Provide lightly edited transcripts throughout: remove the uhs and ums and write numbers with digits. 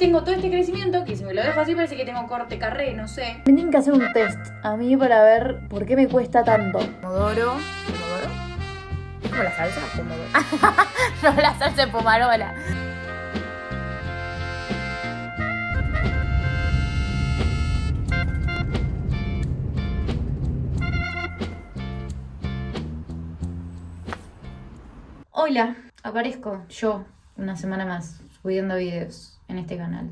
tengo todo este crecimiento que si me lo dejo así parece que tengo corte carré, no sé. Me tienen que hacer un test a mí para ver por qué me cuesta tanto. Pomodoro. ¿Es como la salsa? Pomodoro. No, la salsa de pomarola. Hola, aparezco yo una semana más subiendo videos en este canal.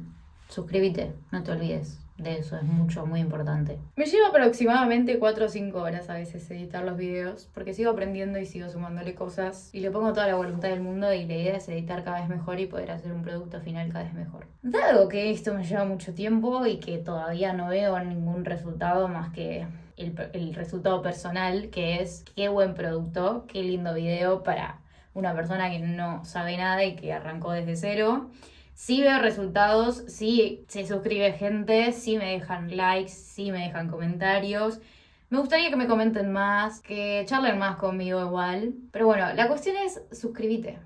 Suscríbete, no te olvides de eso, es mucho, muy importante. Me lleva aproximadamente 4 o 5 horas a veces editar los videos, porque sigo aprendiendo y sigo sumándole cosas y le pongo toda la voluntad del mundo y la idea es editar cada vez mejor y poder hacer un producto final cada vez mejor. Dado que esto me lleva mucho tiempo y que todavía no veo ningún resultado más que el resultado personal, que es qué buen producto, qué lindo video para una persona que no sabe nada y que arrancó desde cero. Sí veo resultados, sí se suscribe gente, sí me dejan likes, sí me dejan comentarios. Me gustaría que me comenten más, que charlen más conmigo igual. Pero bueno, la cuestión es suscríbete.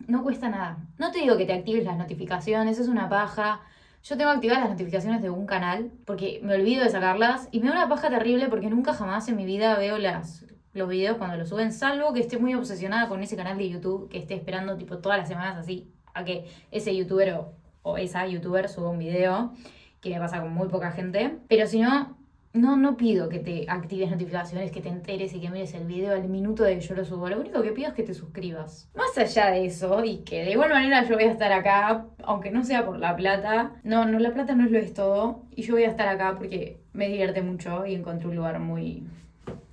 No cuesta nada. No te digo que te actives las notificaciones, es una paja. Yo tengo activadas las notificaciones de un canal porque me olvido de sacarlas y me da una paja terrible porque nunca jamás en mi vida veo los videos cuando los suben, salvo que esté muy obsesionada con ese canal de YouTube, que esté esperando tipo todas las semanas así a que ese youtuber o esa youtuber suba un video, que me pasa con muy poca gente. Pero si no, no pido que te actives notificaciones, que te enteres y que mires el video al minuto de que yo lo subo. Lo único que pido es que te suscribas. Más allá de eso, y que de igual manera yo voy a estar acá, aunque no sea por la plata. No, la plata no es lo es todo. Y yo voy a estar acá porque me divierte mucho y encontré un lugar muy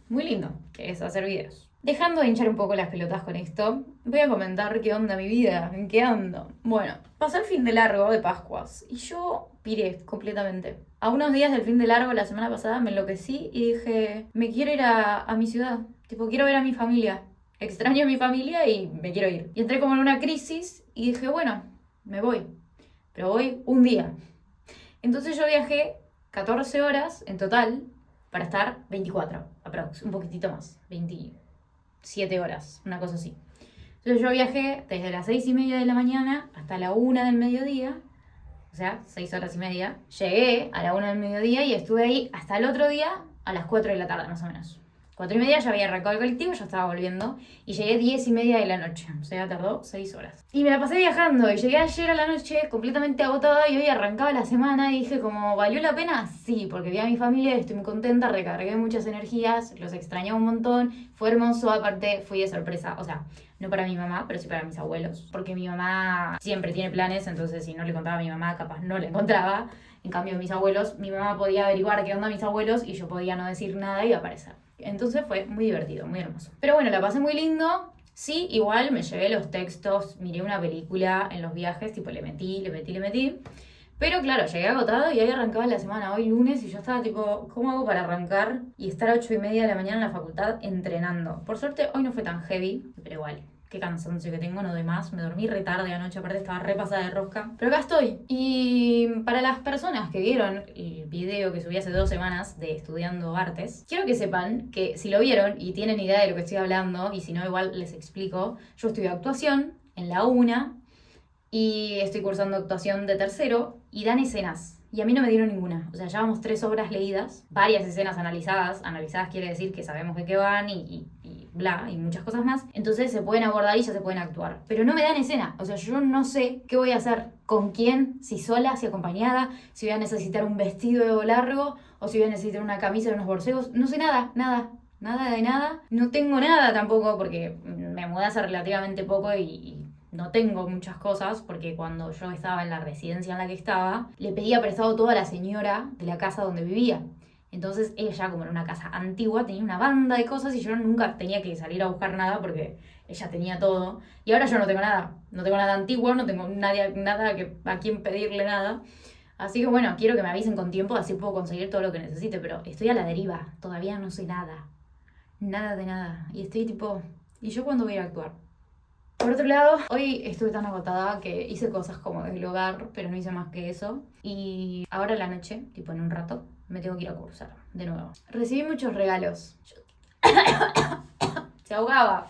lindo, que es hacer videos. Dejando de hinchar un poco las pelotas con esto, voy a comentar qué onda mi vida, en qué ando. Bueno, pasó el fin de largo de Pascuas y yo piré completamente. A unos días del fin de largo, la semana pasada, me enloquecí y dije, me quiero ir a mi ciudad. Tipo, quiero ver a mi familia. Extraño a mi familia y me quiero ir. Y entré como en una crisis y dije, bueno, me voy. Pero voy un día. Entonces yo viajé 14 horas en total para estar 24, aprox, un poquitito más, 27 horas, una cosa así. Entonces yo viajé desde las 6:30 de la mañana hasta la 1 del mediodía, o sea, 6 horas y media. Llegué a la 1 del mediodía y estuve ahí hasta el otro día a las 4 de la tarde más o menos. 4:30 ya había arrancado el colectivo, ya estaba volviendo y llegué 10:30 de la noche, o sea, tardó 6 horas. Y me la pasé viajando y llegué ayer a la noche completamente agotada y hoy arrancaba la semana y dije como, ¿valió la pena? Sí, porque vi a mi familia y estoy muy contenta, recargué muchas energías, los extrañaba un montón, fue hermoso, aparte fui de sorpresa, o sea, no para mi mamá, pero sí para mis abuelos, porque mi mamá siempre tiene planes, entonces si no le contaba a mi mamá, capaz no le encontraba. En cambio, mis abuelos, mi mamá podía averiguar qué onda mis abuelos y yo podía no decir nada y aparecer. Entonces fue muy divertido, muy hermoso. Pero bueno, la pasé muy lindo. Sí, igual me llevé los textos, miré una película en los viajes, tipo le metí. Pero claro, llegué agotada y ahí arrancaba la semana, hoy lunes, y yo estaba tipo, ¿cómo hago para arrancar y estar a 8:30 de la mañana en la facultad entrenando? Por suerte hoy no fue tan heavy, pero igual, qué cansancio que tengo, no doy más. Me dormí re tarde anoche, aparte estaba re pasada de rosca. Pero acá estoy. Y para las personas que vieron el video que subí hace 2 semanas de Estudiando Artes, quiero que sepan que si lo vieron y tienen idea de lo que estoy hablando, y si no igual les explico, yo estudio actuación en la UNA y estoy cursando actuación de tercero y dan escenas. Y a mí no me dieron ninguna. O sea, llevamos 3 obras leídas, varias escenas analizadas. Analizadas quiere decir que sabemos de qué van y bla, y muchas cosas más. Entonces se pueden abordar y ya se pueden actuar. Pero no me dan escena. O sea, yo no sé qué voy a hacer, con quién, si sola, si acompañada, si voy a necesitar un vestido largo o si voy a necesitar una camisa y unos borseos. No sé nada de nada. No tengo nada tampoco porque me mudé hace relativamente poco y no tengo muchas cosas porque cuando yo estaba en la residencia en la que estaba, le pedía prestado todo a la señora de la casa donde vivía. Entonces ella, como era una casa antigua, tenía una banda de cosas y yo nunca tenía que salir a buscar nada porque ella tenía todo. Y ahora yo no tengo nada. No tengo nada antiguo, no tengo nada a quien pedirle nada. Así que bueno, quiero que me avisen con tiempo, así puedo conseguir todo lo que necesite. Pero estoy a la deriva, todavía no sé nada. Nada de nada. Y estoy tipo, ¿y yo cuándo voy a ir a actuar? Por otro lado, hoy estuve tan agotada que hice cosas como del hogar, pero no hice más que eso. Y ahora a la noche, tipo en un rato, me tengo que ir a cursar de nuevo. Recibí muchos regalos. Se ahogaba.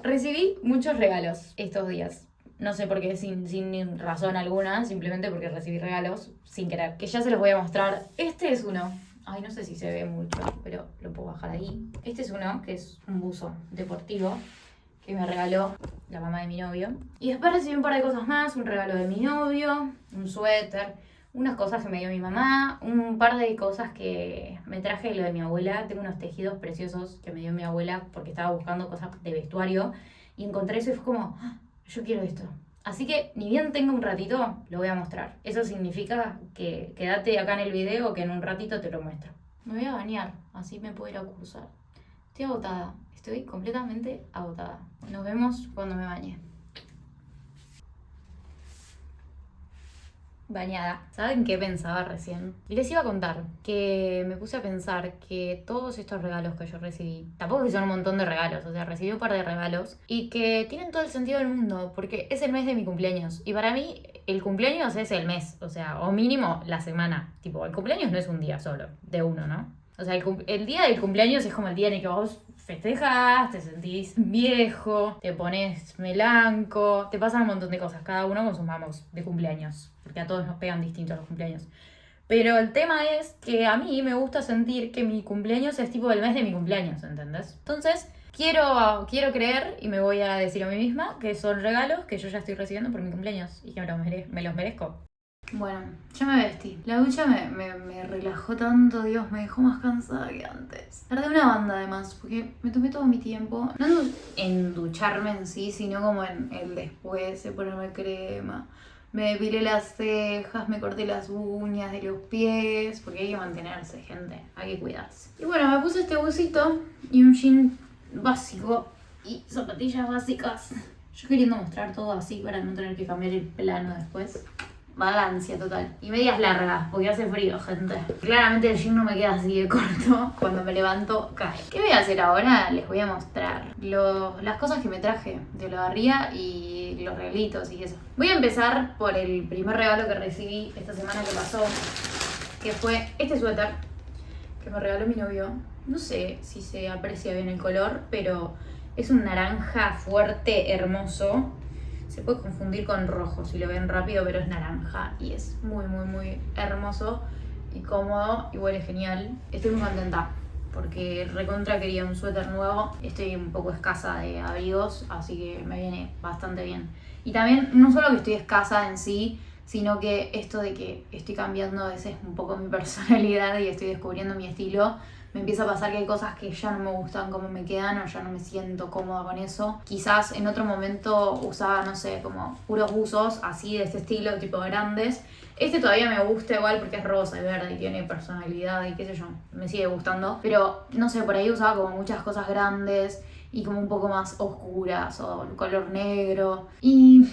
Recibí muchos regalos estos días. No sé por qué, sin razón alguna, simplemente porque recibí regalos sin querer. Que ya se los voy a mostrar. Este es uno. Ay, no sé si se ve mucho, pero lo puedo bajar ahí. Este es uno que es un buzo deportivo que me regaló la mamá de mi novio. Y después recibí un par de cosas más, un regalo de mi novio, un suéter, unas cosas que me dio mi mamá, un par de cosas que me traje de lo de mi abuela. Tengo unos tejidos preciosos que me dio mi abuela porque estaba buscando cosas de vestuario y encontré eso y fue como, "Ah, yo quiero esto". Así que, ni bien tengo un ratito, lo voy a mostrar. Eso significa que quédate acá en el video que en un ratito te lo muestro. Me voy a bañar, así me puedo ir a cursar. Estoy agotada, estoy completamente agotada. Nos vemos cuando me bañe. Bañada. ¿Saben qué pensaba recién? Les iba a contar que me puse a pensar que todos estos regalos que yo recibí, tampoco que son un montón de regalos, o sea, recibí un par de regalos y que tienen todo el sentido del mundo porque es el mes de mi cumpleaños y para mí el cumpleaños es el mes, o sea, o mínimo la semana. Tipo, el cumpleaños no es un día solo, de uno, ¿no? O sea, el día del cumpleaños es como el día en el que vos festejás, te sentís viejo, te pones melanco, te pasan un montón de cosas, cada uno con sus mamos de cumpleaños, porque a todos nos pegan distintos los cumpleaños. Pero el tema es que a mí me gusta sentir que mi cumpleaños es tipo el mes de mi cumpleaños, ¿entendés? Entonces, quiero creer y me voy a decir a mí misma que son regalos que yo ya estoy recibiendo por mi cumpleaños y que me los merezco. Bueno, ya me vestí. La ducha me relajó tanto, Dios, me dejó más cansada que antes. Tardé una banda además, porque me tomé todo mi tiempo. No en ducharme en sí, sino como en el después, de ponerme crema. Me depilé las cejas, me corté las uñas de los pies, porque hay que mantenerse, gente, hay que cuidarse. Y bueno, me puse este busito y un jean básico y zapatillas básicas. Yo queriendo mostrar todo así para no tener que cambiar el plano después. Vagancia total. Y medias largas, porque hace frío, gente. Claramente el jean no me queda así de corto. Cuando me levanto, cae. ¿Qué voy a hacer ahora? Les voy a mostrar las cosas que me traje de Olavarría y los regalitos y eso. Voy a empezar por el primer regalo que recibí esta semana que pasó, que fue este suéter que me regaló mi novio. No sé si se aprecia bien el color, pero es un naranja fuerte, hermoso. Se puede confundir con rojo si lo ven rápido, pero es naranja y es muy, muy, muy hermoso y cómodo y huele genial. Estoy muy contenta porque recontra quería un suéter nuevo. Estoy un poco escasa de abrigos, así que me viene bastante bien. Y también, no solo que estoy escasa en sí, sino que esto de que estoy cambiando a veces un poco mi personalidad y estoy descubriendo mi estilo, me empieza a pasar que hay cosas que ya no me gustan cómo me quedan o ya no me siento cómoda con eso. Quizás en otro momento usaba, no sé, como puros buzos así de este estilo, tipo grandes. Este todavía me gusta igual porque es rosa y verde y tiene personalidad y qué sé yo, me sigue gustando. Pero no sé, por ahí usaba como muchas cosas grandes y como un poco más oscuras o color negro. Y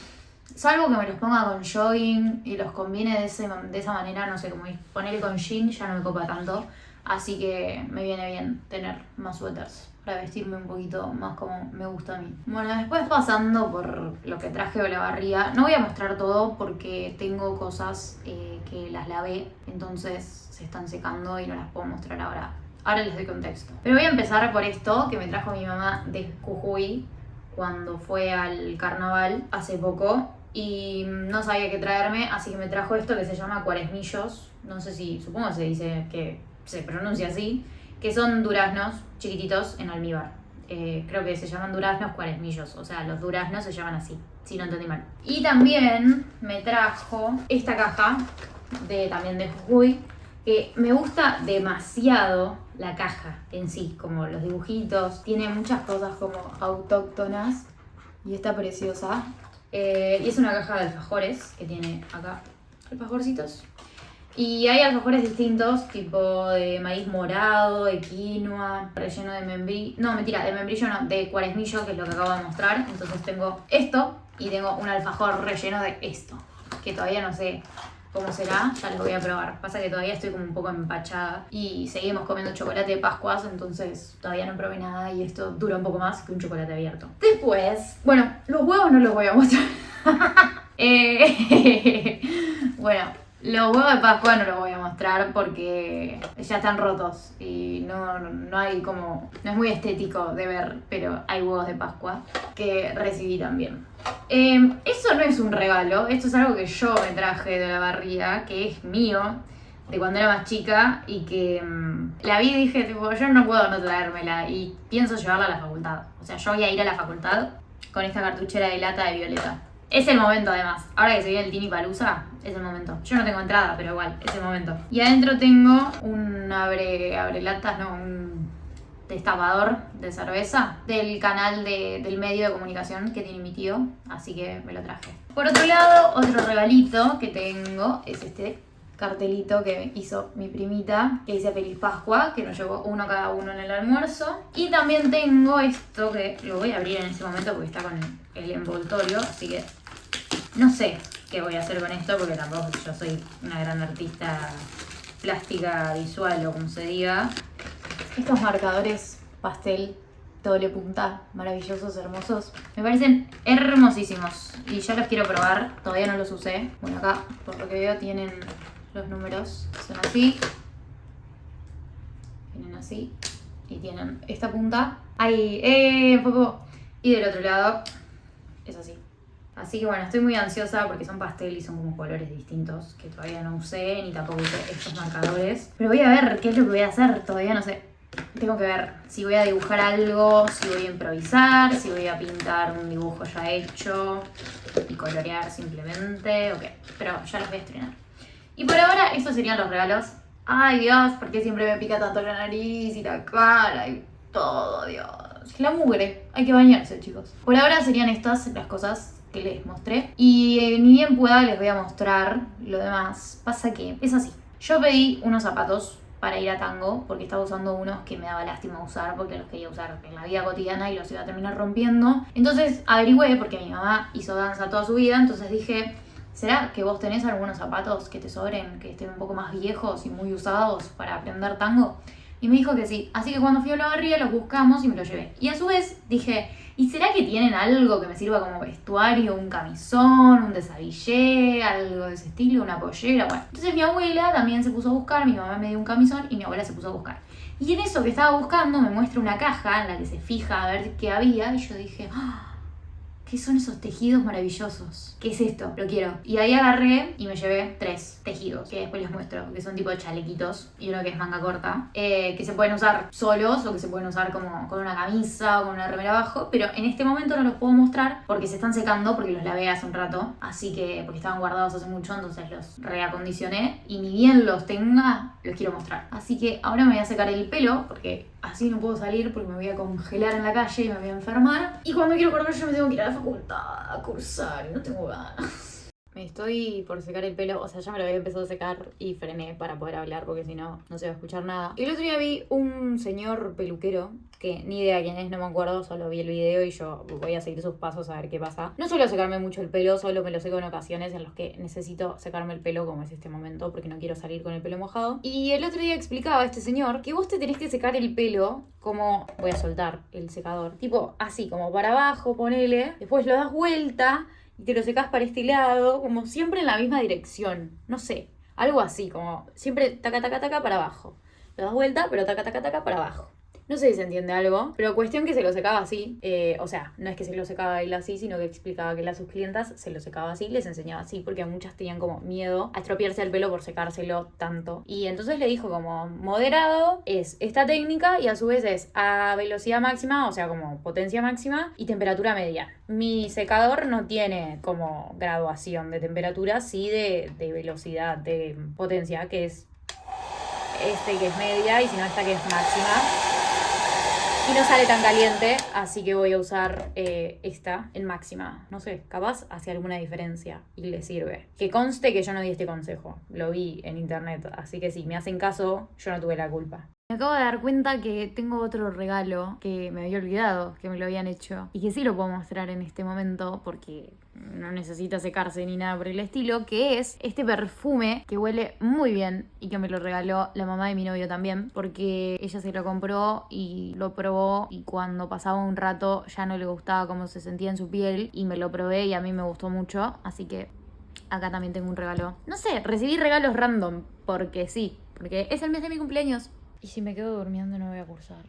salvo que me los ponga con jogging y los combine de esa manera, no sé, como ponerle con jean ya no me copa tanto. Así que me viene bien tener más suéteres para vestirme un poquito más como me gusta a mí. Bueno, después pasando por lo que traje de Olavarría, no voy a mostrar todo porque tengo cosas que las lavé, entonces se están secando y no las puedo mostrar ahora. Ahora les doy contexto. Pero voy a empezar por esto que me trajo mi mamá de Jujuy cuando fue al carnaval hace poco y no sabía qué traerme, así que me trajo esto que se llama cuaresmillos. No sé si, supongo que se dice que se pronuncia así, que son duraznos chiquititos en almíbar. Creo que se llaman duraznos cuaresmillos, o sea, los duraznos se llaman así, si no entendí mal. Y también me trajo esta caja también de Jujuy, que me gusta demasiado la caja en sí, como los dibujitos, tiene muchas cosas como autóctonas y está preciosa. Y es una caja de alfajores que tiene acá alfajorcitos. Y hay alfajores distintos, tipo de maíz morado, de quinoa, relleno de membrillo. No, mentira, de membrillo no, de cuaresmillo, que es lo que acabo de mostrar. Entonces tengo esto y tengo un alfajor relleno de esto, que todavía no sé cómo será, ya lo voy a probar. Pasa que todavía estoy como un poco empachada y seguimos comiendo chocolate de Pascuas, entonces todavía no probé nada y esto dura un poco más que un chocolate abierto. Después, bueno, los huevos no los voy a mostrar. Bueno, Los huevos de Pascua no los voy a mostrar porque ya están rotos y no hay como... No es muy estético de ver, pero hay huevos de Pascua que recibí también. Eso no es un regalo, esto es algo que yo me traje de la barriga, que es mío, de cuando era más chica y que la vi y dije, tipo, yo no puedo no traérmela y pienso llevarla a la facultad. O sea, yo voy a ir a la facultad con esta cartuchera de lata de Violeta. Es el momento además, ahora que se viene el Tini Palusa, es el momento. Yo no tengo entrada, pero igual, es el momento. Y adentro tengo un abrelatas, no, un destapador de cerveza del canal del medio de comunicación que tiene mi tío, así que me lo traje. Por otro lado, otro regalito que tengo es este cartelito que hizo mi primita, que dice Feliz Pascua, que nos llevó uno cada uno en el almuerzo. Y también tengo esto que lo voy a abrir en este momento porque está con el envoltorio, así que no sé qué voy a hacer con esto porque tampoco yo soy una gran artista plástica visual o como se diga. Estos marcadores pastel doble punta, maravillosos, hermosos, me parecen hermosísimos y ya los quiero probar, todavía no los usé. Bueno, acá por lo que veo tienen los números, son así, tienen así y tienen esta punta ahí, un poco, y del otro lado es así. Así que bueno, estoy muy ansiosa porque son pastel y son como colores distintos que todavía no usé, ni tampoco usé estos marcadores. Pero voy a ver qué es lo que voy a hacer, todavía no sé. Tengo que ver si voy a dibujar algo, si voy a improvisar, si voy a pintar un dibujo ya hecho y colorear simplemente, o qué. Pero ya los voy a estrenar. Y por ahora, estos serían los regalos. Ay Dios, ¿por qué siempre me pica tanto la nariz y la cara y todo, Dios? La mugre, hay que bañarse, chicos. Por ahora serían estas las cosas que les mostré. Y ni bien pueda les voy a mostrar lo demás. Pasa que es así. Yo pedí unos zapatos para ir a tango porque estaba usando unos que me daba lástima usar porque los quería usar en la vida cotidiana y los iba a terminar rompiendo. Entonces averigüé porque mi mamá hizo danza toda su vida, entonces dije, ¿será que vos tenés algunos zapatos que te sobren, que estén un poco más viejos y muy usados para aprender tango? Y me dijo que sí, así que cuando fui a la barriga los buscamos y me los llevé. Y a su vez dije, ¿y será que tienen algo que me sirva como vestuario? Un camisón, un desabillé, algo de ese estilo, una pollera, bueno. Entonces mi abuela también se puso a buscar, mi mamá me dio un camisón y mi abuela se puso a buscar. Y en eso que estaba buscando me muestra una caja en la que se fija a ver qué había y yo dije, ¡ah! ¿Qué son esos tejidos maravillosos? ¿Qué es esto? Lo quiero. Y ahí agarré y me llevé 3 tejidos, que después les muestro, que son tipo de chalequitos y uno que es manga corta, que se pueden usar solos o que se pueden usar como con una camisa o con una remera abajo, pero en este momento no los puedo mostrar porque se están secando, porque los lavé hace un rato, así que porque estaban guardados hace mucho, entonces los reacondicioné y ni bien los tenga, los quiero mostrar. Así que ahora me voy a secar el pelo porque así no puedo salir porque me voy a congelar en la calle y me voy a enfermar. Y cuando quiero correr yo me tengo que ir a la facultad a cursar y no tengo ganas. Me estoy por secar el pelo, o sea, ya me lo había empezado a secar y frené para poder hablar porque si no, no se va a escuchar nada. Y el otro día vi un señor peluquero, que ni idea quién es, no me acuerdo, solo vi el video y yo voy a seguir sus pasos a ver qué pasa. No suelo secarme mucho el pelo, solo me lo seco en ocasiones en los que necesito secarme el pelo, como es este momento, porque no quiero salir con el pelo mojado. Y el otro día explicaba a este señor que vos te tenés que secar el pelo como... Voy a soltar el secador. Tipo así, como para abajo, ponele. Después lo das vuelta y te lo secas para este lado, como siempre en la misma dirección. No sé, algo así, como siempre taca, taca, taca para abajo. Lo das vuelta, pero taca, taca, taca para abajo. No sé si se entiende algo, pero cuestión que se lo secaba así. O sea, no es que se lo secaba él así, sino que explicaba que a sus clientas se lo secaba así, les enseñaba así, porque muchas tenían como miedo a estropearse el pelo por secárselo tanto. Y entonces le dijo como moderado es esta técnica y a su vez es a velocidad máxima, o sea, como potencia máxima y temperatura media. Mi secador no tiene como graduación de temperatura, sí de velocidad, de potencia, que es este que es media y si no esta que es máxima. Y no sale tan caliente, así que voy a usar esta en máxima. No sé, capaz hace alguna diferencia y le sirve. Que conste que yo no di este consejo, lo vi en internet, así que si me hacen caso, yo no tuve la culpa. Me acabo de dar cuenta que tengo otro regalo que me había olvidado que me lo habían hecho y que sí lo puedo mostrar en este momento porque no necesita secarse ni nada por el estilo, que es este perfume que huele muy bien y que me lo regaló la mamá de mi novio también porque ella se lo compró y lo probó y cuando pasaba un rato ya no le gustaba cómo se sentía en su piel y me lo probé y a mí me gustó mucho, así que Acá también tengo un regalo. No sé, recibí regalos random, porque sí, porque es el mes de mi cumpleaños. Y si me quedo durmiendo no voy a cursar.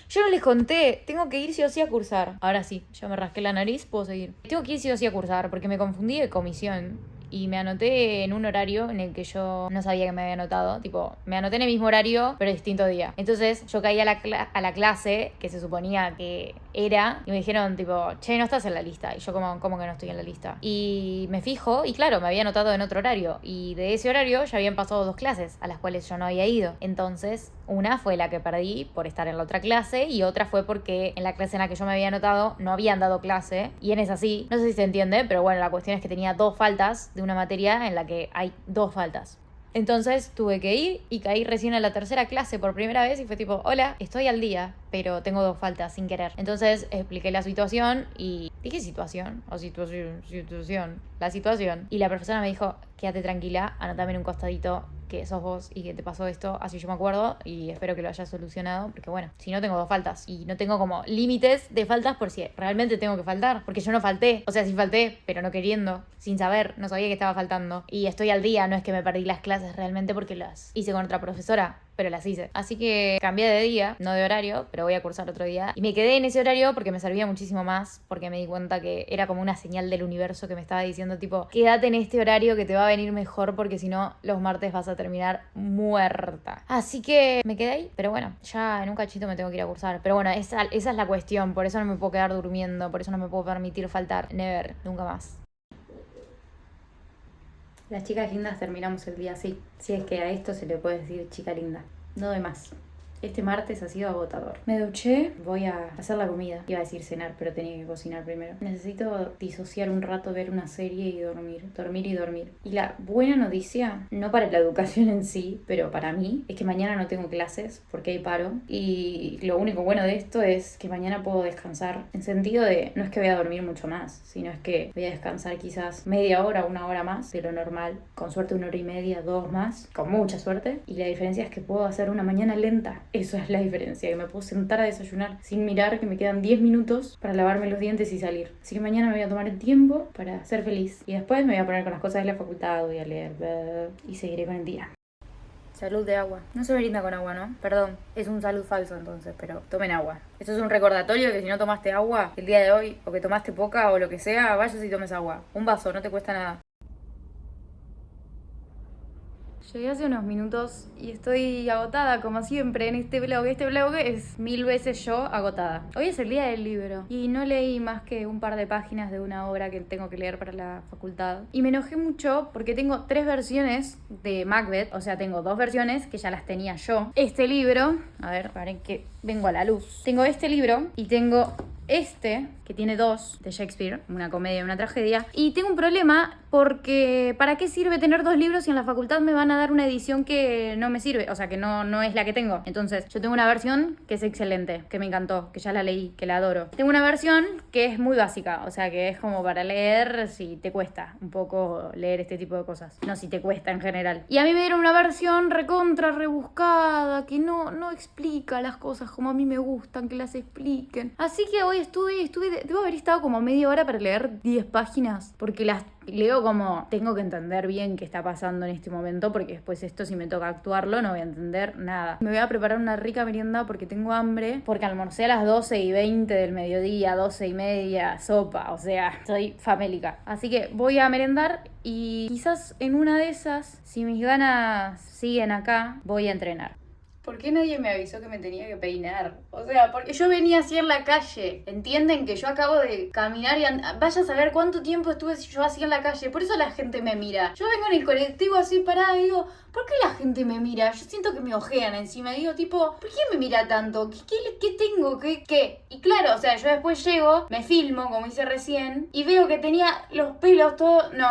Yo no les conté, tengo que ir sí o sí a cursar. Ahora sí, ya me rasqué la nariz, puedo seguir. Tengo que ir sí o sí a cursar porque me confundí de comisión. Y me anoté en un horario en el que yo no sabía que me había anotado. Tipo, me anoté en el mismo horario, pero distinto día. Entonces yo caí a la clase que se suponía que era. Y me dijeron, tipo, che, no estás en la lista. Y yo, ¿cómo que no estoy en la lista? Y me fijo, y claro, me había anotado en otro horario. Y de ese horario ya habían pasado 2 clases a las cuales yo no había ido. Entonces, una fue la que perdí por estar en la otra clase. Y otra fue porque en la clase en la que yo me había anotado no habían dado clase. Y en esa sí, no sé si se entiende, pero bueno, la cuestión es que tenía 2 faltas de una materia en la que hay 2 faltas. Entonces tuve que ir y caí recién en la tercera clase por primera vez y fue tipo, hola, estoy al día, pero tengo 2 faltas sin querer. Entonces expliqué la situación y dije situación o situación, la situación. Y la profesora me dijo, quédate tranquila, anotame en un costadito que sos vos y que te pasó esto, así yo me acuerdo y espero que lo hayas solucionado, porque bueno, si no tengo 2 faltas y no tengo como límites de faltas por si realmente tengo que faltar, porque yo no falté, o sea, sí falté, pero no queriendo, sin saber, no sabía que estaba faltando y estoy al día, no es que me perdí las clases realmente porque las hice con otra profesora, pero las hice. Así que cambié de día, no de horario, pero voy a cursar otro día. Y me quedé en ese horario porque me servía muchísimo más, porque me di cuenta que era como una señal del universo que me estaba diciendo tipo, quédate en este horario que te va a venir mejor porque si no, los martes vas a terminar muerta. Así que me quedé ahí, pero bueno, ya en un cachito me tengo que ir a cursar. Pero bueno, esa es la cuestión, por eso no me puedo quedar durmiendo, por eso no me puedo permitir faltar. Never, nunca más. Las chicas lindas terminamos el día así. Si es que a esto se le puede decir chica linda. No de más. Este martes ha sido agotador. Me duché, voy a hacer la comida. Iba a decir cenar, pero tenía que cocinar primero. Necesito disociar un rato, ver una serie y dormir. Dormir y dormir. Y la buena noticia, no para la educación en sí, pero para mí, es que mañana no tengo clases porque hay paro. Y lo único bueno de esto es que mañana puedo descansar. En sentido de, no es que voy a dormir mucho más, sino es que voy a descansar quizás media hora, 1 hora más de lo normal. Con suerte 1 hora y media, 2 más. Con mucha suerte. Y la diferencia es que puedo hacer una mañana lenta. Eso es la diferencia, que me puedo sentar a desayunar sin mirar que me quedan 10 minutos para lavarme los dientes y salir. Así que mañana me voy a tomar el tiempo para ser feliz. Y después me voy a poner con las cosas de la facultad, voy a leer y seguiré con el día. Salud de agua. No se brinda con agua, ¿no? Perdón, es un salud falso entonces, pero tomen agua. Esto es un recordatorio que si no tomaste agua el día de hoy, o que tomaste poca o lo que sea, vayas y tomes agua. Un vaso, no te cuesta nada. Llegué hace unos minutos y estoy agotada como siempre en este vlog. Este vlog es 1000 veces yo agotada. Hoy es el día del libro y no leí más que un par de páginas de una obra que tengo que leer para la facultad. Y me enojé mucho porque tengo 3 versiones de Macbeth. O sea, tengo 2 versiones que ya las tenía yo. Este libro, a ver, paren que vengo a la luz. Tengo este libro y tengo este, que tiene 2 de Shakespeare, una comedia y una tragedia. Y tengo un problema porque ¿para qué sirve tener 2 libros si en la facultad me van a dar una edición que no me sirve? O sea, que no es la que tengo. Entonces, yo tengo una versión que es excelente, que me encantó, que ya la leí, que la adoro. Tengo una versión que es muy básica, o sea, que es como para leer si te cuesta un poco leer este tipo de cosas. No si te cuesta en general. Y a mí me dieron una versión recontra rebuscada, que no explica las cosas como a mí me gustan que las expliquen. Así que hoy debo haber estado como media hora para leer 10 páginas, porque las leo como tengo que entender bien qué está pasando en este momento, porque después esto si me toca actuarlo no voy a entender nada. Me voy a preparar una rica merienda porque tengo hambre, porque almorcé a las 12:20 del mediodía, 12:30, sopa, o sea, soy famélica. Así que voy a merendar y quizás en una de esas, si mis ganas siguen acá, voy a entrenar. ¿Por qué nadie me avisó que me tenía que peinar? O sea, porque yo venía así en la calle. ¿Entienden que yo acabo de caminar y vaya a saber cuánto tiempo estuve yo así en la calle? Por eso la gente me mira. Yo vengo en el colectivo así parada y digo, ¿por qué la gente me mira? Yo siento que me ojean encima. Digo, tipo, ¿por qué me mira tanto? ¿Qué tengo? ¿Qué? Y claro, o sea, yo después llego, me filmo, como hice recién, y veo que tenía los pelos todos... No.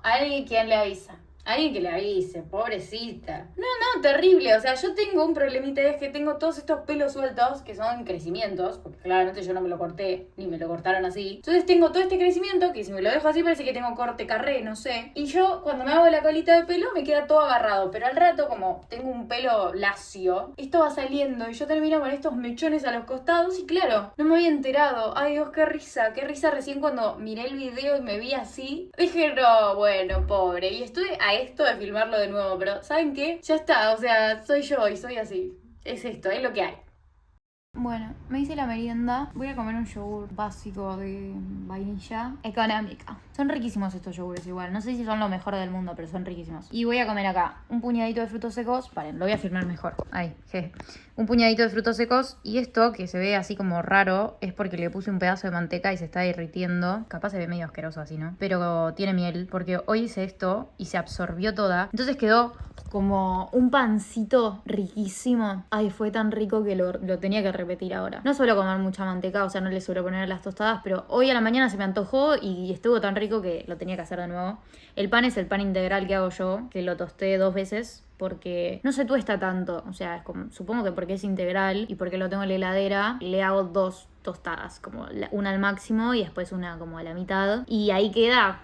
Alguien quien le avisa. Alguien que le avise, pobrecita. No, terrible. O sea, yo tengo un problemita, es que tengo todos estos pelos sueltos que son crecimientos, porque claramente yo no me lo corté, ni me lo cortaron así. Entonces tengo todo este crecimiento que si me lo dejo así parece que tengo corte carré, no sé. Y yo cuando me hago la colita de pelo me queda todo agarrado, pero al rato como tengo un pelo lacio, esto va saliendo y yo termino con estos mechones a los costados y claro, no me había enterado. Ay Dios, qué risa recién cuando miré el video y me vi así. Dije, no, bueno, pobre. Y estuve a esto de filmarlo de nuevo, pero ¿saben qué? Ya está, o sea, soy yo y soy así. Es esto, es lo que hay. Bueno, me hice la merienda. Voy a comer un yogur básico de vainilla económica. Son riquísimos estos yogures igual. No sé si son lo mejor del mundo, pero son riquísimos. Y voy a comer acá un puñadito de frutos secos. Paren, lo voy a filmar mejor. Ahí, un puñadito de frutos secos. Y esto, que se ve así como raro, es porque le puse un pedazo de manteca y se está derritiendo. Capaz se ve medio asqueroso así, ¿no? Pero tiene miel, porque hoy hice esto y se absorbió toda. Entonces quedó como un pancito riquísimo. Ay, fue tan rico que lo tenía que repetir ahora. No suelo comer mucha manteca, o sea, no le suelo poner a las tostadas, pero hoy a la mañana se me antojó y estuvo tan rico que lo tenía que hacer de nuevo. El pan es el pan integral que hago yo, que lo tosté 2 veces porque no se tuesta tanto. O sea, es como, supongo que porque es integral y porque lo tengo en la heladera, le hago 2 tostadas, como una al máximo y después una como a la mitad. Y ahí queda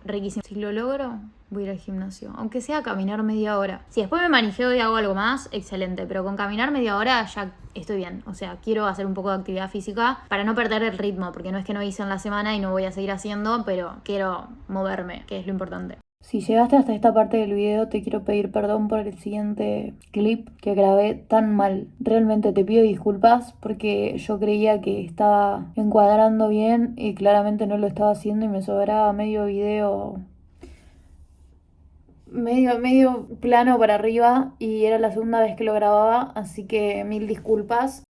riquísimo. Si lo logro, voy a ir al gimnasio, aunque sea a caminar media hora. Si después me manijeo y hago algo más, excelente, pero con caminar media hora ya estoy bien. O sea, quiero hacer un poco de actividad física para no perder el ritmo, porque no es que no hice en la semana y no voy a seguir haciendo, pero quiero moverme, que es lo importante. Si llegaste hasta esta parte del video, te quiero pedir perdón por el siguiente clip que grabé tan mal. Realmente te pido disculpas porque yo creía que estaba encuadrando bien y claramente no lo estaba haciendo y me sobraba medio video, medio plano para arriba y era la segunda vez que lo grababa, así que 1000 disculpas.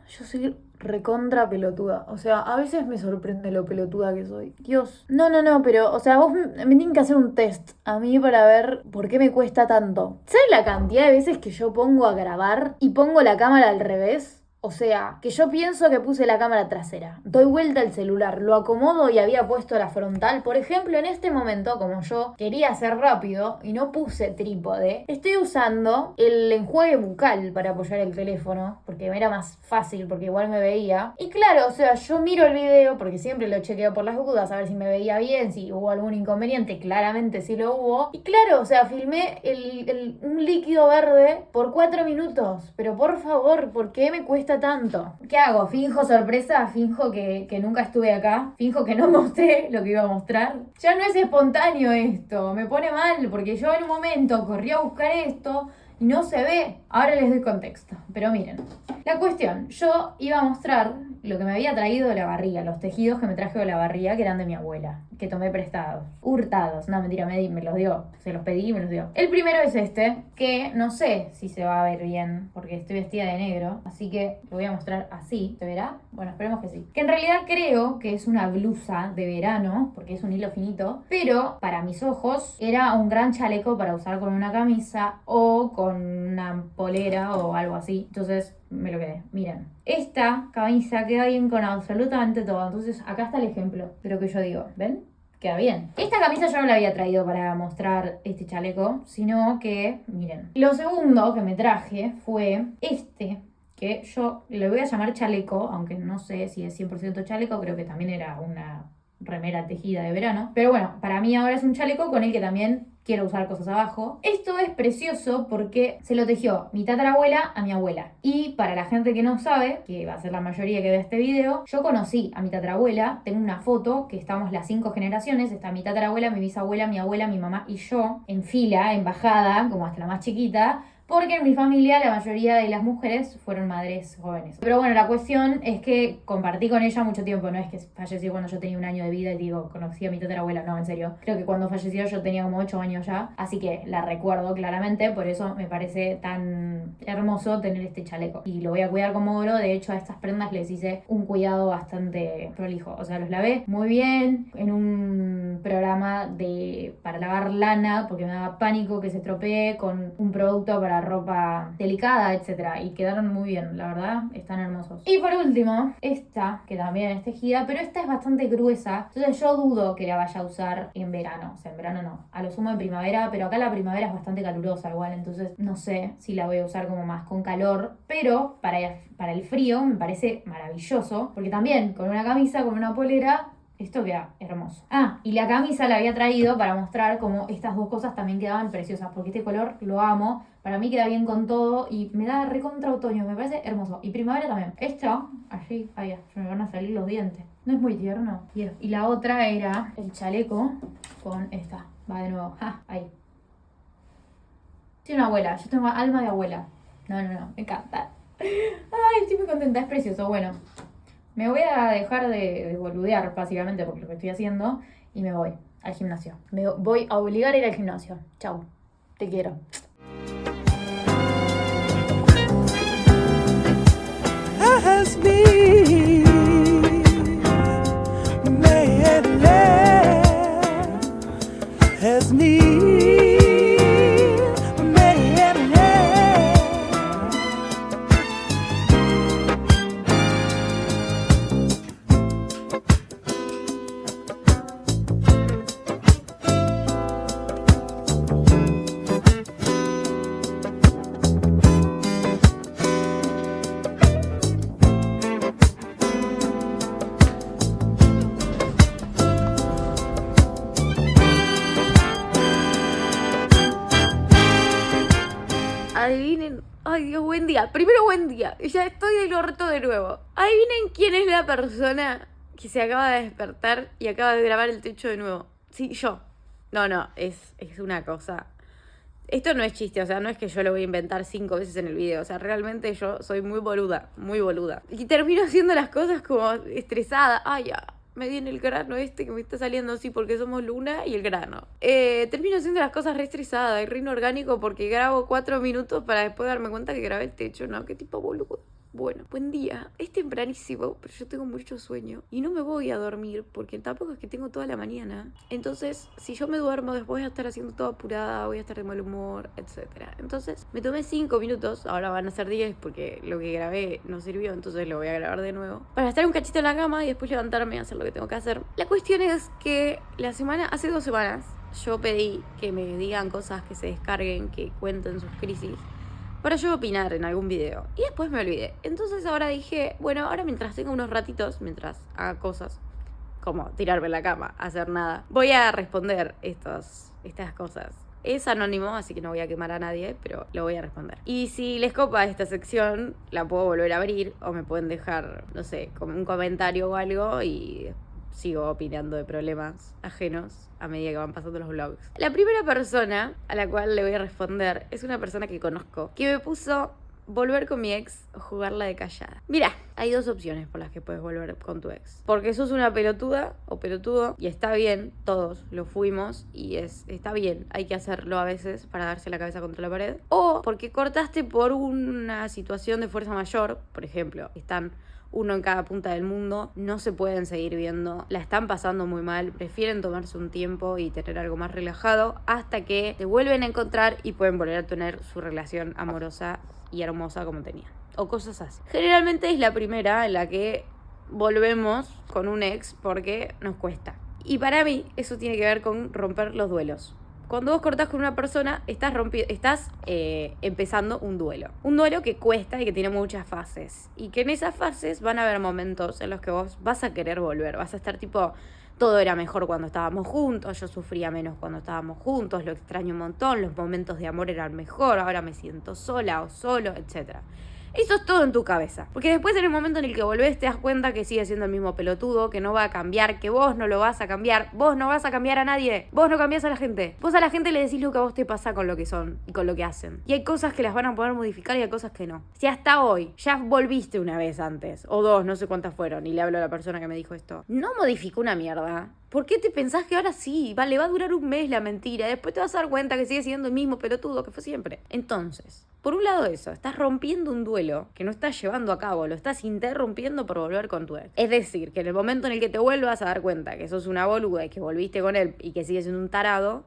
Yo soy recontra pelotuda. O sea, a veces me sorprende lo pelotuda que soy. Dios. No, pero, o sea, vos me tienen que hacer un test a mí para ver por qué me cuesta tanto. ¿Sabes la cantidad de veces que yo pongo a grabar y pongo la cámara al revés? O sea, que yo pienso que puse la cámara trasera. Doy vuelta al celular, lo acomodo y había puesto la frontal. Por ejemplo, en este momento, como yo quería hacer rápido y no puse trípode, estoy usando el enjuague bucal para apoyar el teléfono, porque me era más fácil, porque igual me veía. Y claro, o sea, yo miro el video, porque siempre lo chequeo por las dudas, a ver si me veía bien, si hubo algún inconveniente. Claramente sí lo hubo. Y claro, o sea, filmé un líquido verde por 4 minutos. Pero por favor, ¿por qué me cuesta tanto? ¿Qué hago? ¿Finjo sorpresa? ¿Finjo que nunca estuve acá? ¿Finjo que no mostré lo que iba a mostrar? Ya no es espontáneo esto, me pone mal porque yo en un momento corrí a buscar esto y no se ve. Ahora les doy contexto, pero miren. La cuestión, yo iba a mostrar lo que me había traído de la barriga, los tejidos que me traje de la barriga, que eran de mi abuela, que tomé prestados, hurtados, no mentira, me los dio, se los pedí y me los dio. El primero es este, que no sé si se va a ver bien, porque estoy vestida de negro, así que lo voy a mostrar así, ¿se verá? Bueno, esperemos que sí. Que en realidad creo que es una blusa de verano, porque es un hilo finito, pero para mis ojos era un gran chaleco para usar con una camisa o con una polera o algo así. Entonces me lo quedé. Miren, esta camisa queda bien con absolutamente todo. Entonces acá está el ejemplo de lo que yo digo. ¿Ven? Queda bien. Esta camisa yo no la había traído para mostrar este chaleco, sino que, miren, lo segundo que me traje fue este, que yo le voy a llamar chaleco, aunque no sé si es 100% chaleco, creo que también era una remera tejida de verano. Pero bueno, para mí ahora es un chaleco con el que también quiero usar cosas abajo. Esto es precioso porque se lo tejió mi tatarabuela a mi abuela. Y para la gente que no sabe, que va a ser la mayoría que ve este video, yo conocí a mi tatarabuela. Tengo una foto que estamos las 5 generaciones. Está mi tatarabuela, mi bisabuela, mi abuela, mi mamá y yo en fila, en bajada, como hasta la más chiquita. Porque en mi familia la mayoría de las mujeres fueron madres jóvenes. Pero bueno, la cuestión es que compartí con ella mucho tiempo. No es que falleció cuando yo tenía 1 año de vida y digo, conocí a mi tatarabuela. No, en serio. Creo que cuando falleció yo tenía como 8 años ya. Así que la recuerdo claramente. Por eso me parece tan hermoso tener este chaleco. Y lo voy a cuidar como oro. De hecho, a estas prendas les hice un cuidado bastante prolijo. O sea, los lavé muy bien en un programa para lavar lana, porque me daba pánico que se estropee, con un producto para para ropa delicada, etcétera. Y quedaron muy bien, la verdad, están hermosos. Y por último, esta, que también es tejida, pero esta es bastante gruesa. Entonces yo dudo que la vaya a usar en verano. O sea, en verano no. A lo sumo en primavera, pero acá la primavera es bastante calurosa igual. Entonces no sé si la voy a usar como más con calor. Pero para el frío me parece maravilloso. Porque también con una camisa, con una polera, esto queda hermoso. Ah, y la camisa la había traído para mostrar cómo estas dos cosas también quedaban preciosas. Porque este color lo amo. Para mí queda bien con todo y me da recontra otoño. Me parece hermoso. Y primavera también. Esto, allí, ahí, se me van a salir los dientes. No es muy tierno. Y la otra era el chaleco con esta. Va de nuevo. Ahí. Soy una abuela. Yo tengo alma de abuela. No. Me encanta. Ay, estoy muy contenta. Es precioso. Bueno. Me voy a dejar de boludear, básicamente, porque lo que estoy haciendo, y me voy al gimnasio. Me voy a obligar a ir al gimnasio. Chau. Te quiero. Has me has me Adivinen, ay Dios, buen día. Primero buen día, ya estoy del orto de nuevo. Adivinen quién es la persona que se acaba de despertar y acaba de grabar el techo de nuevo. Sí, yo. No, es una cosa. Esto no es chiste, o sea, no es que yo lo voy a inventar 5 veces en el video. O sea, realmente yo soy muy boluda, muy boluda. Y termino haciendo las cosas como estresada. Ay, ya, me viene el grano este que me está saliendo así porque somos Luna y el grano. Termino haciendo las cosas re estresada y re inorgánico porque grabo 4 minutos para después darme cuenta que grabé el techo, ¿no? Qué tipo boludo. Bueno, buen día. Es tempranísimo, pero yo tengo mucho sueño y no me voy a dormir porque tampoco es que tengo toda la mañana. Entonces, si yo me duermo, después voy a estar haciendo todo apurada, voy a estar de mal humor, etc. Entonces, me tomé 5 minutos, ahora van a ser 10 porque lo que grabé no sirvió, entonces lo voy a grabar de nuevo, para estar un cachito en la cama y después levantarme y hacer lo que tengo que hacer. La cuestión es que hace 2 semanas, yo pedí que me digan cosas que se descarguen, que cuenten sus crisis, para yo opinar en algún video. Y después me olvidé. Entonces ahora dije, bueno, ahora mientras tenga unos ratitos, mientras haga cosas, como tirarme en la cama, hacer nada, voy a responder estas cosas. Es anónimo, así que no voy a quemar a nadie, pero lo voy a responder. Y si les copa esta sección, la puedo volver a abrir o me pueden dejar, no sé, como un comentario o algo y sigo opinando de problemas ajenos a medida que van pasando los vlogs. La primera persona a la cual le voy a responder es una persona que conozco, que me puso volver con mi ex o jugarla de callada. Mira, hay 2 opciones por las que puedes volver con tu ex. Porque sos una pelotuda o pelotudo y está bien, todos lo fuimos y está bien, hay que hacerlo a veces para darse la cabeza contra la pared. O porque cortaste por una situación de fuerza mayor, por ejemplo, están uno en cada punta del mundo, no se pueden seguir viendo, la están pasando muy mal, prefieren tomarse un tiempo y tener algo más relajado hasta que se vuelven a encontrar y pueden volver a tener su relación amorosa y hermosa como tenían, o cosas así. Generalmente es la primera en la que volvemos con un ex porque nos cuesta. Y para mí eso tiene que ver con romper los duelos. Cuando vos cortás con una persona, estás empezando un duelo. Un duelo que cuesta y que tiene muchas fases. Y que en esas fases van a haber momentos en los que vos vas a querer volver. Vas a estar tipo, todo era mejor cuando estábamos juntos, yo sufría menos cuando estábamos juntos, lo extraño un montón, los momentos de amor eran mejor, ahora me siento sola o solo, etc. Eso es todo en tu cabeza. Porque después en el momento en el que volvés te das cuenta que sigue siendo el mismo pelotudo, que no va a cambiar, que vos no lo vas a cambiar. Vos no vas a cambiar a nadie. Vos no cambiás a la gente. Vos a la gente le decís lo que a vos te pasa con lo que son y con lo que hacen. Y hay cosas que las van a poder modificar y hay cosas que no. Si hasta hoy ya volviste una vez antes, o 2, no sé cuántas fueron, y le hablo a la persona que me dijo esto, no modificó una mierda. ¿Por qué te pensás que ahora sí? Le va a durar un mes la mentira. Después te vas a dar cuenta que sigue siendo el mismo pelotudo que fue siempre. Entonces, por un lado eso, estás rompiendo un duelo que no estás llevando a cabo, lo estás interrumpiendo por volver con tu ex. Es decir, que en el momento en el que te vuelvas a dar cuenta que sos una boluda y que volviste con él y que sigue siendo un tarado,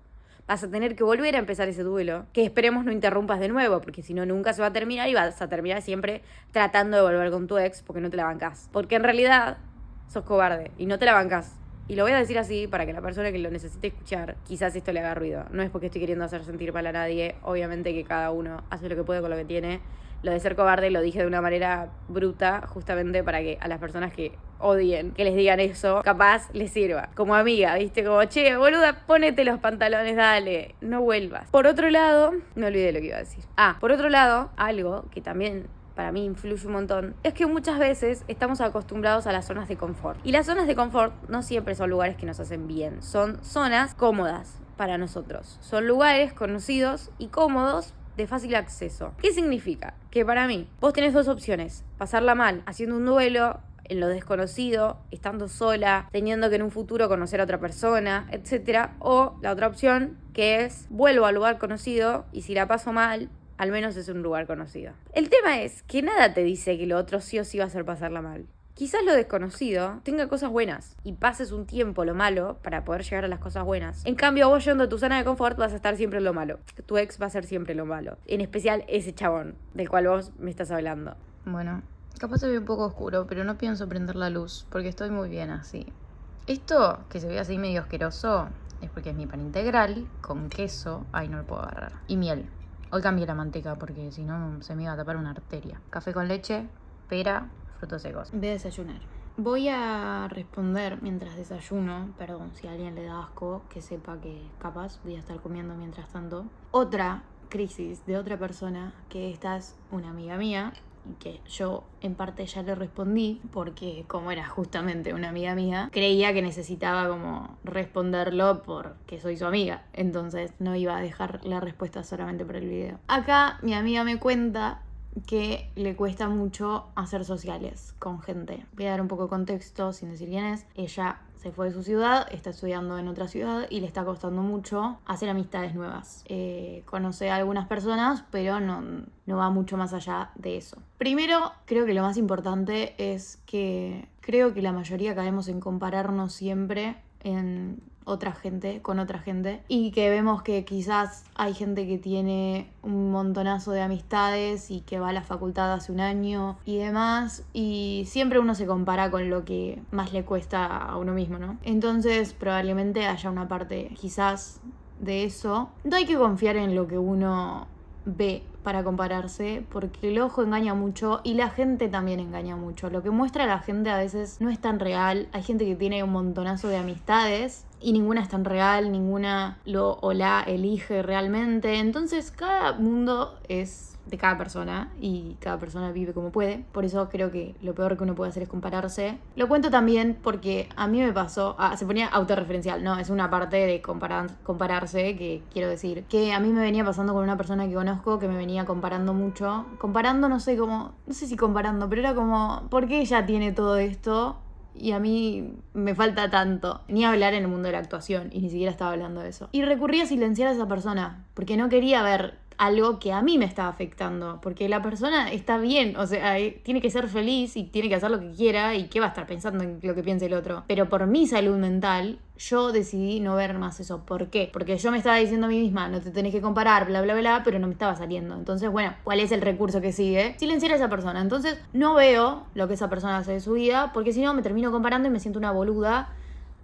vas a tener que volver a empezar ese duelo, que esperemos no interrumpas de nuevo, porque si no nunca se va a terminar y vas a terminar siempre tratando de volver con tu ex porque no te la bancás. Porque en realidad sos cobarde y no te la bancás. Y lo voy a decir así para que la persona que lo necesite escuchar, quizás esto le haga ruido. No es porque estoy queriendo hacer sentir mal a nadie, obviamente que cada uno hace lo que puede con lo que tiene. Lo de ser cobarde lo dije de una manera bruta, justamente para que a las personas que odien, que les digan eso, capaz les sirva. Como amiga, ¿viste? Como, che, boluda, ponete los pantalones, dale, no vuelvas. Por otro lado, me olvidé lo que iba a decir. Por otro lado, algo que también para mí influye un montón, es que muchas veces estamos acostumbrados a las zonas de confort. Y las zonas de confort no siempre son lugares que nos hacen bien, son zonas cómodas para nosotros. Son lugares conocidos y cómodos de fácil acceso. ¿Qué significa? Que para mí, vos tenés dos opciones: pasarla mal haciendo un duelo en lo desconocido, estando sola, teniendo que en un futuro conocer a otra persona, etc. O la otra opción, que es vuelvo al lugar conocido y si la paso mal, al menos es un lugar conocido. El tema es que nada te dice que lo otro sí o sí va a hacer pasarla mal. Quizás lo desconocido tenga cosas buenas y pases un tiempo lo malo para poder llegar a las cosas buenas. En cambio, vos yendo a tu zona de confort vas a estar siempre en lo malo. Tu ex va a ser siempre lo malo. En especial ese chabón del cual vos me estás hablando. Bueno, capaz se ve un poco oscuro, pero no pienso prender la luz porque estoy muy bien así. Esto, que se ve así medio asqueroso, es porque es mi pan integral con queso. Ay, no lo puedo agarrar. Y miel. Hoy cambié la manteca porque si no se me iba a tapar una arteria. Café con leche, pera, frutos secos. Voy a desayunar. Voy a responder mientras desayuno. Perdón, si a alguien le da asco, que sepa que capaz voy a estar comiendo mientras tanto. Otra crisis de otra persona, que esta es una amiga mía y que yo en parte ya le respondí porque como era justamente una amiga mía, creía que necesitaba como responderlo porque soy su amiga, entonces no iba a dejar la respuesta solamente por el video. Acá mi amiga me cuenta que le cuesta mucho hacer sociales con gente. Voy a dar un poco de contexto sin decir quién es. Ella se fue de su ciudad, está estudiando en otra ciudad y le está costando mucho hacer amistades nuevas. Conoce a algunas personas, pero no va mucho más allá de eso. Primero, creo que lo más importante es que creo que la mayoría caemos en compararnos siempre con otra gente y que vemos que quizás hay gente que tiene un montonazo de amistades y que va a la facultad hace un año y demás, y siempre uno se compara con lo que más le cuesta a uno mismo, ¿no? Entonces probablemente haya una parte quizás de eso. No hay que confiar en lo que uno ve para compararse, porque el ojo engaña mucho y la gente también engaña mucho. Lo que muestra la gente a veces no es tan real. Hay gente que tiene un montonazo de amistades y ninguna es tan real, ninguna lo o la elige realmente. Entonces cada mundo es de cada persona y cada persona vive como puede. Por eso creo que lo peor que uno puede hacer es compararse. Lo cuento también porque a mí me pasó, se ponía autorreferencial, ¿no? Es una parte de compararse, que quiero decir que a mí me venía pasando con una persona que conozco que me venía comparando mucho. Comparando, no sé si comparando, pero era como, ¿por qué ella tiene todo esto y a mí me falta tanto? Ni hablar en el mundo de la actuación, y ni siquiera estaba hablando de eso. Y recurrí a silenciar a esa persona porque no quería ver algo que a mí me estaba afectando, porque la persona está bien, o sea, tiene que ser feliz y tiene que hacer lo que quiera, y qué va a estar pensando en lo que piense el otro. Pero por mi salud mental, yo decidí no ver más eso. ¿Por qué? Porque yo me estaba diciendo a mí misma, no te tenés que comparar, bla, bla, bla, pero no me estaba saliendo. Entonces, bueno, ¿cuál es el recurso que sigue? Silenciar a esa persona. Entonces, no veo lo que esa persona hace de su vida, porque si no me termino comparando y me siento una boluda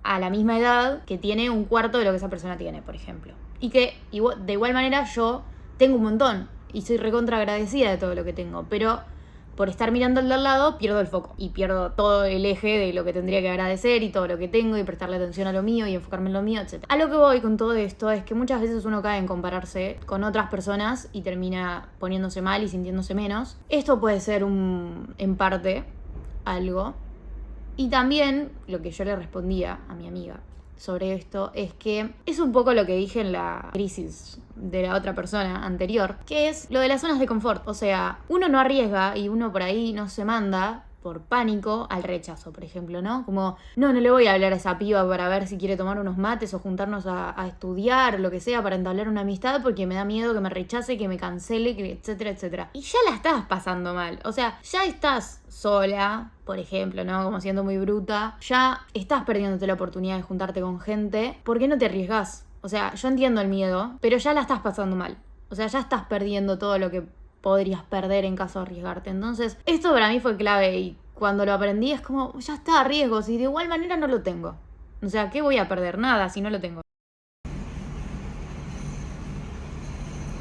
a la misma edad que tiene un cuarto de lo que esa persona tiene, por ejemplo. Y que de igual manera yo tengo un montón y soy recontra agradecida de todo lo que tengo, pero por estar mirando al de al lado pierdo el foco y pierdo todo el eje de lo que tendría que agradecer y todo lo que tengo y prestarle atención a lo mío y enfocarme en lo mío, etc. A lo que voy con todo esto es que muchas veces uno cae en compararse con otras personas y termina poniéndose mal y sintiéndose menos. Esto puede ser en parte algo. Y también lo que yo le respondía a mi amiga sobre esto es que es un poco lo que dije en la crisis de la otra persona anterior, que es lo de las zonas de confort. O sea, uno no arriesga y uno por ahí no se manda por pánico al rechazo, por ejemplo, ¿no? Como, no le voy a hablar a esa piba para ver si quiere tomar unos mates o juntarnos a estudiar o lo que sea para entablar una amistad porque me da miedo que me rechace, que me cancele, etcétera, etcétera. Y ya la estás pasando mal. O sea, ya estás sola, por ejemplo, ¿no? Como siendo muy bruta. Ya estás perdiéndote la oportunidad de juntarte con gente. ¿Por qué no te arriesgás? O sea, yo entiendo el miedo, pero ya la estás pasando mal. O sea, ya estás perdiendo todo lo que podrías perder en caso de arriesgarte. Entonces, esto para mí fue clave y cuando lo aprendí es como, ya está, riesgos y de igual manera no lo tengo. O sea, ¿qué voy a perder? Nada si no lo tengo.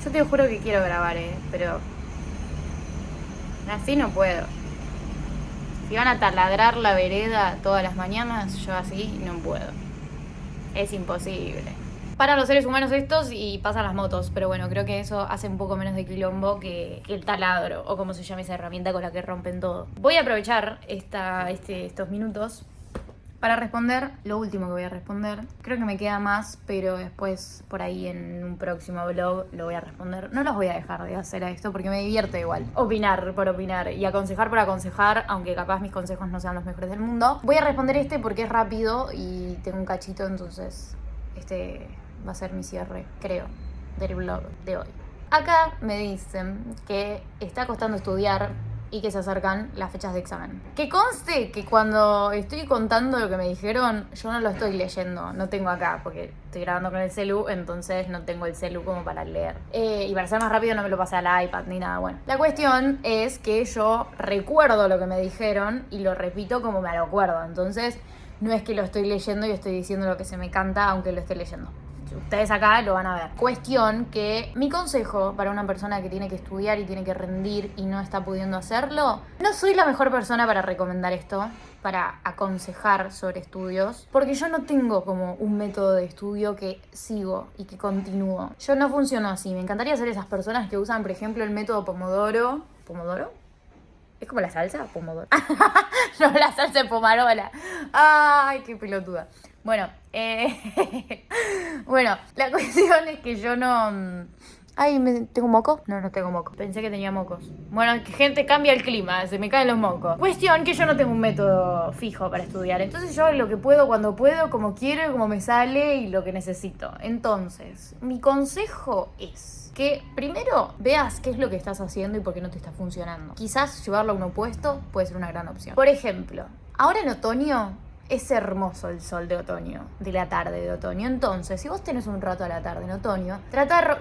Yo te juro que quiero grabar, pero así no puedo. Si van a taladrar la vereda todas las mañanas, yo así no puedo. Es imposible. Para los seres humanos estos y pasan las motos, pero bueno, creo que eso hace un poco menos de quilombo que el taladro, o como se llama esa herramienta con la que rompen todo. Voy a aprovechar estos minutos para responder lo último que voy a responder. Creo que me queda más, pero después por ahí en un próximo vlog lo voy a responder. No los voy a dejar de hacer a esto porque me divierte igual. Opinar por opinar y aconsejar por aconsejar, aunque capaz mis consejos no sean los mejores del mundo. Voy a responder porque es rápido y tengo un cachito, entonces va a ser mi cierre, creo, del vlog de hoy. Acá me dicen que está costando estudiar y que se acercan las fechas de examen. Que conste que cuando estoy contando lo que me dijeron, yo no lo estoy leyendo, no tengo acá, porque estoy grabando con el celu, entonces no tengo el celu como para leer. Y para ser más rápido no me lo pasé al iPad ni nada. Bueno, la cuestión es que yo recuerdo lo que me dijeron y lo repito como me lo acuerdo. Entonces no es que lo estoy leyendo y estoy diciendo lo que se me canta aunque lo esté leyendo. Ustedes acá lo van a ver. Cuestión que mi consejo para una persona que tiene que estudiar y tiene que rendir y no está pudiendo hacerlo, no soy la mejor persona para recomendar esto, para aconsejar sobre estudios, porque yo no tengo como un método de estudio que sigo y que continúo. Yo no funciono así. Me encantaría ser esas personas que usan, por ejemplo, el método Pomodoro. ¿Pomodoro? ¿Es como la salsa? Pomodoro. No, la salsa de pomarola. Ay, qué pelotuda. Bueno, bueno, la cuestión es que yo no... Ay, ¿tengo moco? No tengo moco. Pensé que tenía mocos. Bueno, que gente, cambia el clima, se me caen los mocos. Cuestión que yo no tengo un método fijo para estudiar. Entonces yo hago lo que puedo, cuando puedo, como quiero, como me sale y lo que necesito. Entonces, mi consejo es que primero veas qué es lo que estás haciendo y por qué no te está funcionando. Quizás llevarlo a un opuesto puede ser una gran opción. Por ejemplo, ahora en otoño es hermoso el sol de otoño, de la tarde de otoño. Entonces, si vos tenés un rato a la tarde en otoño,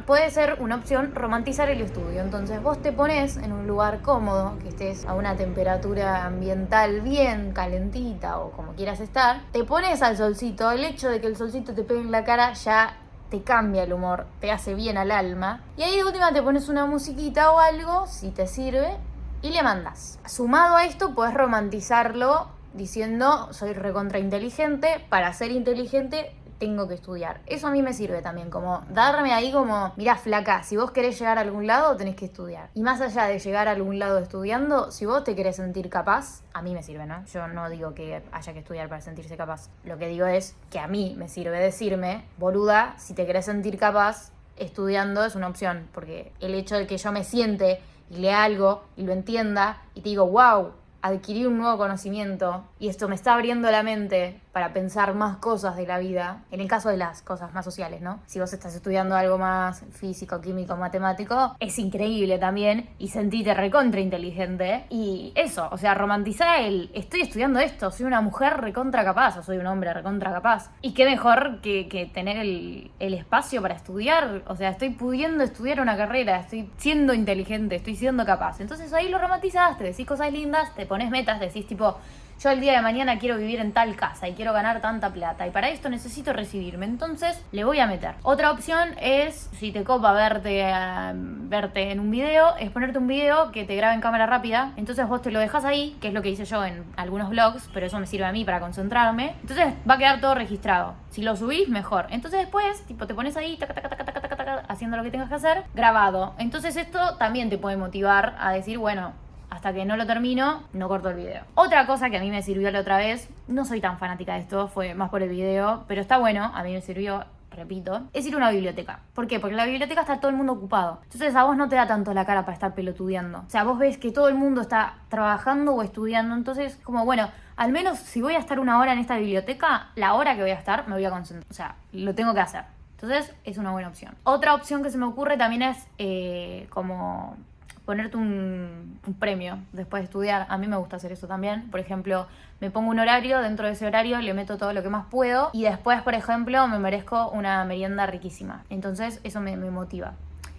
puede ser una opción romantizar el estudio. Entonces, vos te pones en un lugar cómodo, que estés a una temperatura ambiental bien calentita o como quieras estar, te pones al solcito. El hecho de que el solcito te pegue en la cara ya te cambia el humor, te hace bien al alma. Y ahí de última te pones una musiquita o algo, si te sirve, y le mandas. Sumado a esto, podés romantizarlo diciendo, soy recontra inteligente, para ser inteligente tengo que estudiar. Eso a mí me sirve también, como darme ahí como, mirá flaca, si vos querés llegar a algún lado, tenés que estudiar. Y más allá de llegar a algún lado estudiando, si vos te querés sentir capaz, a mí me sirve, ¿no? Yo no digo que haya que estudiar para sentirse capaz. Lo que digo es que a mí me sirve decirme, boluda, si te querés sentir capaz, estudiando es una opción. Porque el hecho de que yo me siente y lea algo y lo entienda y te digo, wow, adquirí un nuevo conocimiento y esto me está abriendo la mente para pensar más cosas de la vida, en el caso de las cosas más sociales, ¿no? Si vos estás estudiando algo más físico, químico, matemático, es increíble también y sentite recontra inteligente. Y eso, o sea, romantizar estoy estudiando esto, soy una mujer recontra capaz o soy un hombre recontra capaz. Y qué mejor que tener el espacio para estudiar, o sea, estoy pudiendo estudiar una carrera, estoy siendo inteligente, estoy siendo capaz. Entonces ahí lo romantizás, te decís cosas lindas, te pones metas, decís tipo, yo el día de mañana quiero vivir en tal casa y quiero ganar tanta plata y para esto necesito recibirme, entonces le voy a meter. Otra opción es, si te copa verte en un video, es ponerte un video que te grabe en cámara rápida, entonces vos te lo dejas ahí, que es lo que hice yo en algunos vlogs, pero eso me sirve a mí para concentrarme, entonces va a quedar todo registrado. Si lo subís, mejor. Entonces después, tipo, te pones ahí, taca, taca, taca, taca, taca, taca, haciendo lo que tengas que hacer, grabado. Entonces esto también te puede motivar a decir, bueno, hasta que no lo termino, no corto el video. Otra cosa que a mí me sirvió la otra vez, no soy tan fanática de esto, fue más por el video, pero está bueno, a mí me sirvió, repito, es ir a una biblioteca. ¿Por qué? Porque en la biblioteca está todo el mundo ocupado. Entonces a vos no te da tanto la cara para estar pelotudeando. O sea, vos ves que todo el mundo está trabajando o estudiando, entonces como, bueno, al menos si voy a estar una hora en esta biblioteca, la hora que voy a estar me voy a concentrar. O sea, lo tengo que hacer. Entonces es una buena opción. Otra opción que se me ocurre también es como ponerte un premio después de estudiar. A mí me gusta hacer eso también. Por ejemplo, me pongo un horario, dentro de ese horario le meto todo lo que más puedo y después, por ejemplo, me merezco una merienda riquísima. Entonces eso me motiva.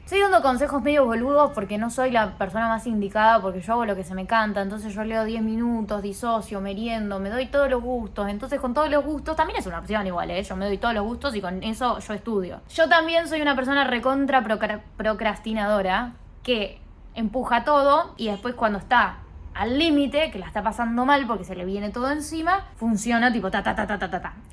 Estoy dando consejos medio boludos porque no soy la persona más indicada, porque yo hago lo que se me canta, entonces yo leo 10 minutos, disocio, meriendo, me doy todos los gustos, entonces con todos los gustos, también es una opción igual, yo me doy todos los gustos y con eso yo estudio. Yo también soy una persona recontra procrastinadora que empuja todo y después cuando está al límite, que la está pasando mal porque se le viene todo encima, funciona tipo ta.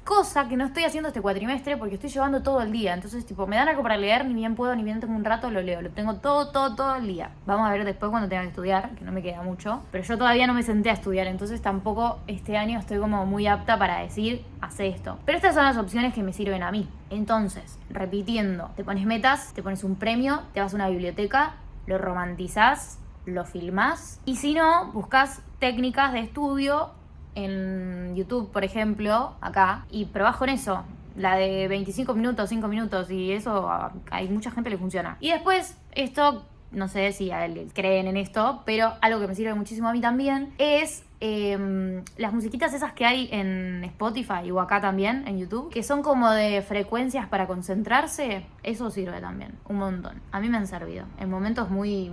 Cosa que no estoy haciendo este cuatrimestre porque estoy llevando todo el día. Entonces, tipo, me dan algo para leer, ni bien puedo, ni bien tengo un rato, lo leo. Lo tengo todo el día. Vamos a ver después cuando tenga que estudiar, que no me queda mucho. Pero yo todavía no me senté a estudiar, entonces tampoco este año estoy como muy apta para decir, hace esto. Pero estas son las opciones que me sirven a mí. Entonces, repitiendo, te pones metas, te pones un premio, te vas a una biblioteca, lo romantizás, lo filmás y si no, buscas técnicas de estudio en YouTube, por ejemplo, acá, y probás con eso. La de 25 minutos, 5 minutos, y eso hay mucha gente que le funciona. Y después, esto, no sé si a él creen en esto, pero algo que me sirve muchísimo a mí también es las musiquitas esas que hay en Spotify o acá también en YouTube, que son como de frecuencias para concentrarse. Eso sirve también, un montón. A mí me han servido. En momentos muy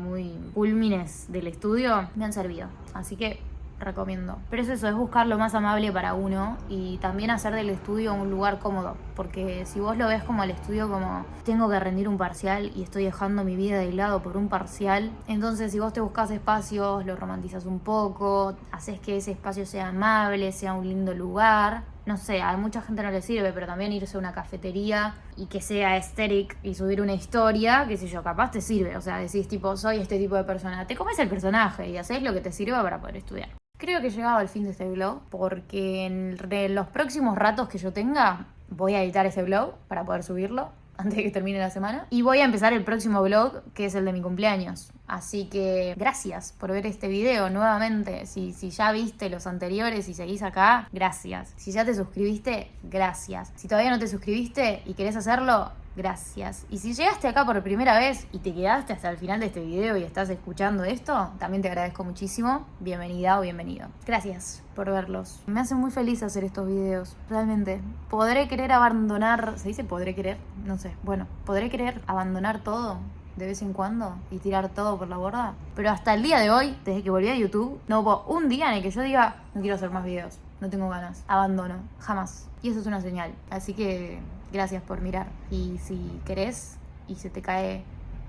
culmines del estudio me han servido. Así que recomiendo. Pero es buscar lo más amable para uno y también hacer del estudio un lugar cómodo, porque si vos lo ves como el estudio como tengo que rendir un parcial y estoy dejando mi vida de lado por un parcial, entonces si vos te buscas espacios, lo romantizas un poco, haces que ese espacio sea amable, sea un lindo lugar. No sé, a mucha gente no le sirve, pero también irse a una cafetería y que sea aesthetic y subir una historia, qué sé yo, capaz te sirve. O sea, decís tipo, soy este tipo de persona. Te comes el personaje y haces lo que te sirva para poder estudiar. Creo que he llegado al fin de este vlog porque en los próximos ratos que yo tenga voy a editar ese vlog para poder subirlo antes de que termine la semana. Y voy a empezar el próximo vlog, que es el de mi cumpleaños. Así que gracias por ver este video nuevamente. Si ya viste los anteriores y seguís acá, gracias. Si ya te suscribiste, gracias. Si todavía no te suscribiste y querés hacerlo, gracias. Y si llegaste acá por primera vez y te quedaste hasta el final de este video y estás escuchando esto, también te agradezco muchísimo. Bienvenida o bienvenido. Gracias por verlos. Me hace muy feliz hacer estos videos, realmente. Podré querer abandonar... ¿Se dice podré querer? No sé. Bueno, podré querer abandonar todo de vez en cuando y tirar todo por la borda. Pero hasta el día de hoy, desde que volví a YouTube, no hubo un día en el que yo diga no quiero hacer más videos, no tengo ganas, abandono, jamás. Y eso es una señal. Así que gracias por mirar. Y si querés y se te cae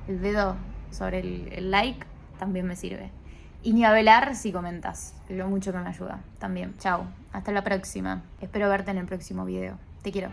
el dedo sobre el like, también me sirve. Y ni a velar si comentas, lo mucho que me ayuda también. Chao, hasta la próxima. Espero verte en el próximo video. Te quiero.